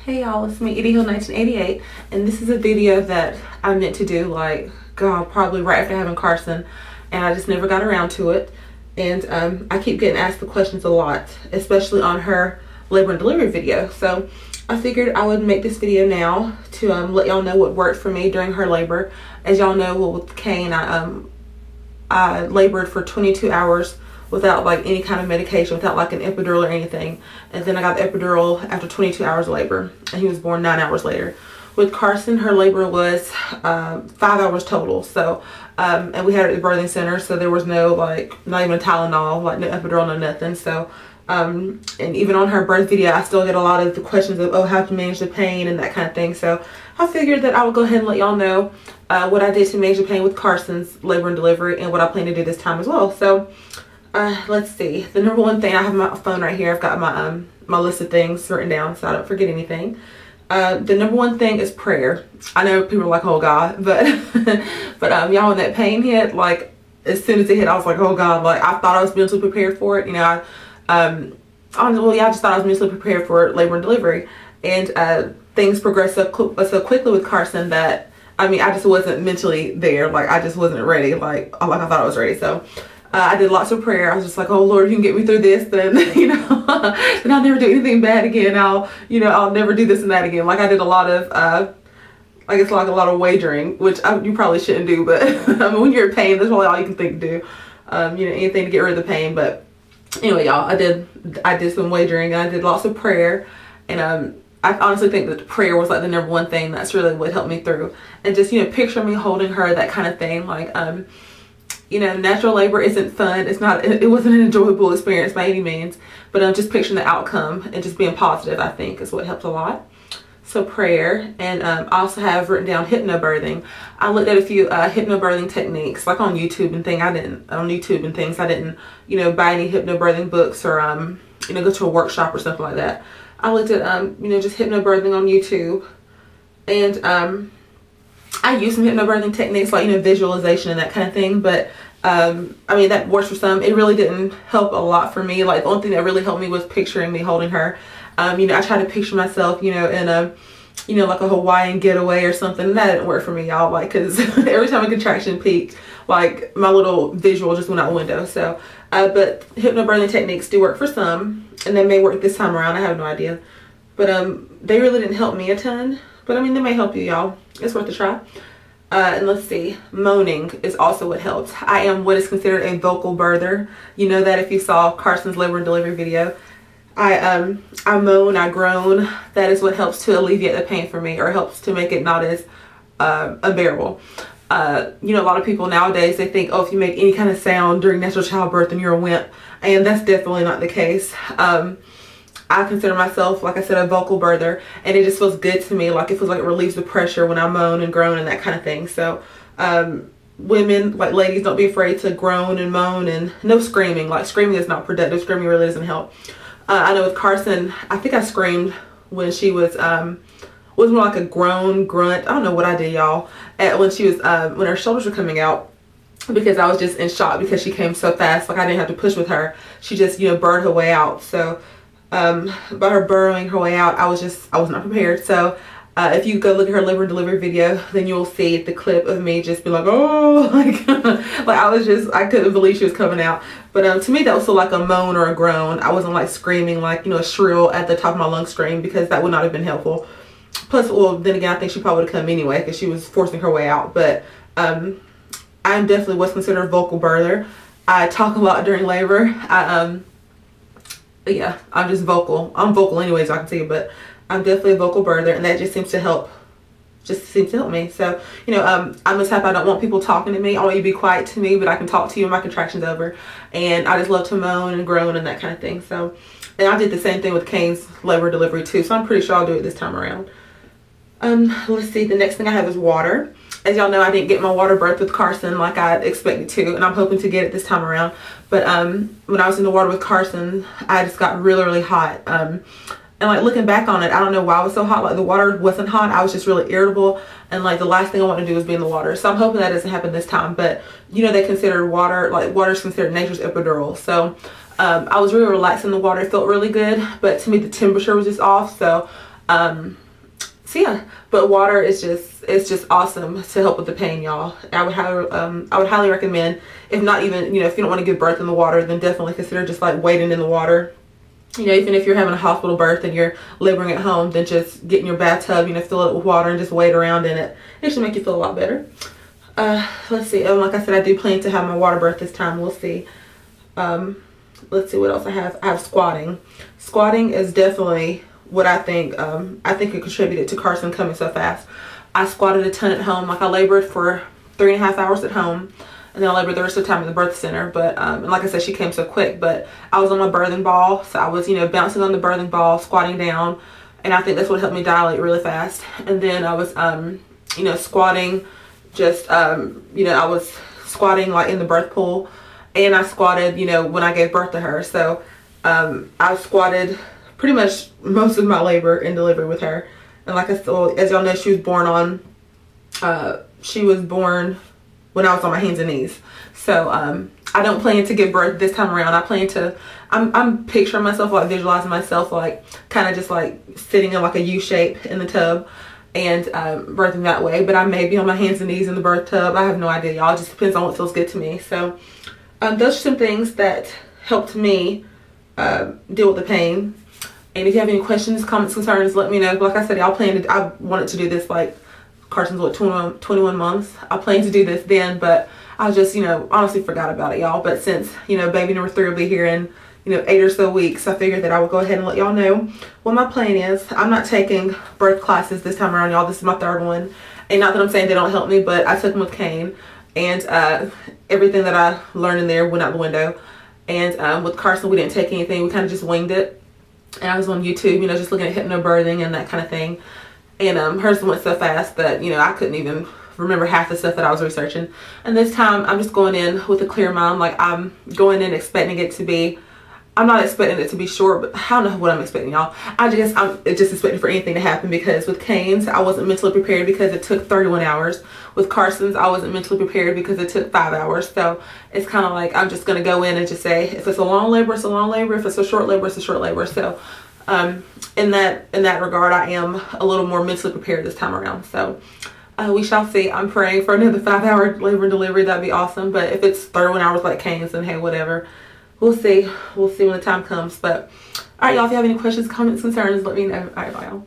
Hey y'all, it's me, Edie Hill 1988, and this is a video that I meant to do like, God, probably right after having Carson, and I just never got around to it. And I keep getting asked the questions a lot, especially on her labor and delivery video. So I figured I would make this video now to let y'all know what worked for me during her labor. As y'all know, with Kane, I labored for 22 hours without like any kind of medication, without like an epidural or anything. And then I got the epidural after 22 hours of labor, and he was born 9 hours later. With Carson, her labor was 5 hours total. So, and we had it at the birthing center, so there was no like, not even a Tylenol, like no epidural, no nothing. So, and even on her birth video, I still get a lot of the questions of, oh, how to manage the pain and that kind of thing. So I figured that I would go ahead and let y'all know what I did to manage the pain with Carson's labor and delivery, and what I plan to do this time as well. So let's see. The number one thing, I have my phone right here. I've got my my list of things written down so I don't forget anything. The number one thing is prayer. I know people are like, oh God, but y'all, when that pain hit, like as soon as it hit, I was like, oh God, like I thought I was mentally prepared for it. You know, I just thought I was mentally prepared for labor and delivery, and things progressed so quickly with Carson that, I mean, I just wasn't mentally there. Like I just wasn't ready, like I thought I was ready. So I did lots of prayer. I was just like, oh Lord, if you can get me through this, then then I'll never do anything bad again. I'll never do this and that again. Like I did a lot of I guess like a lot of wagering, which you probably shouldn't do, but I mean, when you're in pain, that's probably all you can think to do. Anything to get rid of the pain. But anyway, y'all, I did some wagering, and I did lots of prayer, and I honestly think that prayer was like the number one thing that's really what helped me through. And just picture me holding her, that kind of thing. Like natural labor isn't fun. It wasn't an enjoyable experience by any means, but just picturing the outcome and just being positive, I think, is what helped a lot. So prayer, and I also have written down hypnobirthing. I looked at a few hypnobirthing techniques, like on YouTube and things. I didn't buy any hypnobirthing books or go to a workshop or something like that. I looked at just hypnobirthing on YouTube, and I use some hypnobirthing techniques like visualization and that kind of thing, but I mean, that works for some. It really didn't help a lot for me. Like the only thing that really helped me was picturing me holding her. I try to picture myself in a like a Hawaiian getaway or something. That didn't work for me, y'all, like, because every time a contraction peaked, like my little visual just went out the window. So but hypnobirthing techniques do work for some, and they may work this time around. I have no idea, but they really didn't help me a ton. But I mean, they may help you, y'all. It's worth a try. And let's see, moaning is also what helps. I am what is considered a vocal birther. You know that if you saw Carson's labor and delivery video. I moan, I groan. That is what helps to alleviate the pain for me, or helps to make it not as unbearable. A lot of people nowadays, they think, oh, if you make any kind of sound during natural childbirth, then you're a wimp. And that's definitely not the case. I consider myself, like I said, a vocal birther, and it just feels good to me. Like it feels like it relieves the pressure when I moan and groan and that kind of thing. So women, like ladies, don't be afraid to groan and moan, and no screaming. Like screaming is not productive. Screaming really doesn't help. I know with Carson, I think I screamed when she was more like a groan, grunt. I don't know what I did, y'all, when she was when her shoulders were coming out, because I was just in shock because she came so fast. Like I didn't have to push with her. She just burrowed her way out. So by her burrowing her way out, I was not prepared. So if you go look at her labor and delivery video, then you'll see the clip of me just be like, oh, like I couldn't believe she was coming out. But to me, that was still like a moan or a groan. I wasn't like screaming, like a shrill at the top of my lungs scream, because that would not have been helpful. Plus, well, then again, I think she probably would have come anyway because she was forcing her way out. But I'm definitely what's considered a vocal birther. I talk a lot during labor. But yeah, I'm just vocal. I'm vocal anyways, I can see it, but I'm definitely a vocal birther, and that just seems to help. Me. So, I'm the type, I don't want people talking to me. I want you to be quiet to me, but I can talk to you when my contraction's over. And I just love to moan and groan and that kind of thing. So, and I did the same thing with Kane's labor delivery too. So I'm pretty sure I'll do it this time around. Let's see, the next thing I have is water. As y'all know, I didn't get my water birth with Carson like I expected to, and I'm hoping to get it this time around. But when I was in the water with Carson, I just got really, really hot. And like looking back on it, I don't know why I was so hot. Like the water wasn't hot. I was just really irritable, and like the last thing I want to do is be in the water. So I'm hoping that doesn't happen this time. But they consider water, like water is considered nature's epidural. So I was really relaxed in the water. It felt really good, but to me the temperature was just off. So So yeah, but water is just awesome to help with the pain, y'all. I would highly recommend, if not even, if you don't want to give birth in the water, then definitely consider just like wading in the water. Even if you're having a hospital birth and you're laboring at home, then just get in your bathtub, fill it with water and just wade around in it. It should make you feel a lot better. Let's see. Like I said, I do plan to have my water birth this time. We'll see. Let's see what else I have. I have squatting. Squatting is definitely what I think it contributed to Carson coming so fast. I squatted a ton at home. Like I labored for 3.5 hours at home, and then I labored the rest of the time in the birth center. But and like I said, she came so quick. But I was on my birthing ball, so I was bouncing on the birthing ball, squatting down, and I think that's what helped me dilate really fast. And then I was squatting, just I was squatting like in the birth pool, and I squatted when I gave birth to her. So I squatted pretty much most of my labor and delivery with her. And like I said, as y'all know, she was born when I was on my hands and knees. So I don't plan to give birth this time around. I plan to, I'm picturing myself, like visualizing myself like kind of just like sitting in like a U shape in the tub and birthing that way. But I may be on my hands and knees in the birth tub. I have no idea, y'all. It just depends on what feels good to me. So those are some things that helped me deal with the pain. And if you have any questions, comments, concerns, let me know. But like I said, I wanted to do this like Carson's what, 21 months. I plan to do this then, but I just, honestly forgot about it, y'all. But since, baby number 3 will be here in, 8 or so weeks, I figured that I would go ahead and let y'all know what my plan is. I'm not taking birth classes this time around, y'all. This is my 3rd one. And not that I'm saying they don't help me, but I took them with Kane. And everything that I learned in there went out the window. And with Carson, we didn't take anything. We kind of just winged it. And I was on YouTube, just looking at hypnobirthing and that kind of thing. And hers went so fast that, I couldn't even remember half the stuff that I was researching. And this time, I'm just going in with a clear mind. Like, I'm going in expecting it to be, I'm not expecting it to be short, but I don't know what I'm expecting, y'all. I'm just expecting for anything to happen, because with Kane's, I wasn't mentally prepared because it took 31 hours. With Carson's, I wasn't mentally prepared because it took 5 hours. So it's kind of like, I'm just going to go in and just say, if it's a long labor, it's a long labor. If it's a short labor, it's a short labor. So in that regard, I am a little more mentally prepared this time around. So we shall see. I'm praying for another 5-hour labor and delivery. That'd be awesome. But if it's 31 hours like Kane's, then hey, whatever. We'll see. We'll see when the time comes. But all right, y'all, if you have any questions, comments, concerns, let me know. All right, bye, y'all.